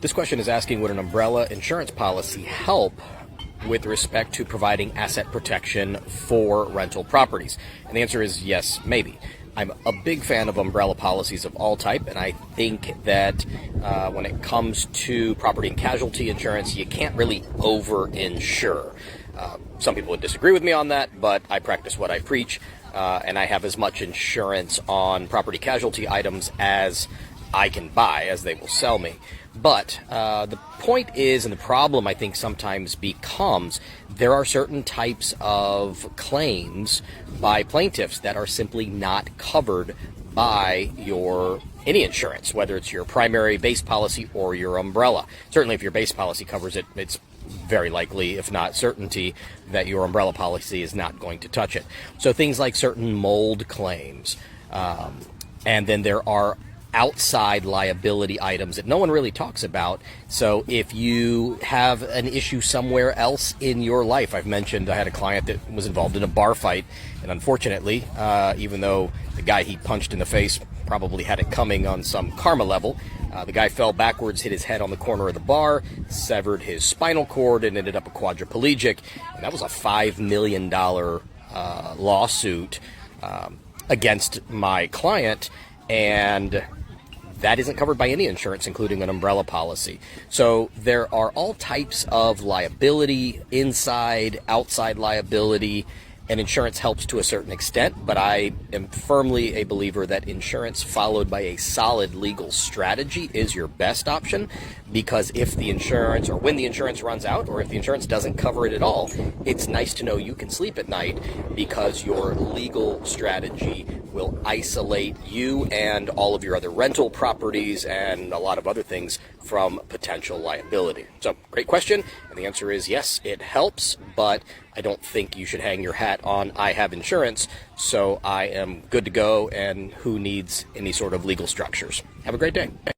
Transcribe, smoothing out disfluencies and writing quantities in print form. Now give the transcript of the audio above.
This question is asking, would an umbrella insurance policy help with respect to providing asset protection for rental properties? And the answer is yes, maybe. I'm a big fan of umbrella policies of all type, and I think that when it comes to property and casualty insurance, you can't really over-insure. Some people would disagree with me on that, but I practice what I preach, and I have as much insurance on property casualty items as I can buy, as they will sell me. But the point is, and the problem I think sometimes becomes, there are certain types of claims by plaintiffs that are simply not covered by any insurance, whether it's your primary base policy or your umbrella. Certainly if your base policy covers it, it's very likely, if not certainty, that your umbrella policy is not going to touch it. So things like certain mold claims, and then there are outside liability items that no one really talks about. So if you have an issue somewhere else in your life, I've mentioned I had a client that was involved in a bar fight, and unfortunately, even though the guy he punched in the face probably had it coming on some karma level, the guy fell backwards, hit his head on the corner of the bar, severed his spinal cord, and ended up a quadriplegic. And that was a $5 million lawsuit against my client, and that isn't covered by any insurance, including an umbrella policy. So there are all types of liability, inside, outside liability, and insurance helps to a certain extent, but I am firmly a believer that insurance followed by a solid legal strategy is your best option, because if the insurance, or when the insurance runs out, or if the insurance doesn't cover it at all, it's nice to know you can sleep at night because your legal strategy will isolate you and all of your other rental properties and a lot of other things from potential liability. So, great question, and the answer is yes, it helps, but I don't think you should hang your hat on I have insurance, so I am good to go, and who needs any sort of legal structures. Have a great day.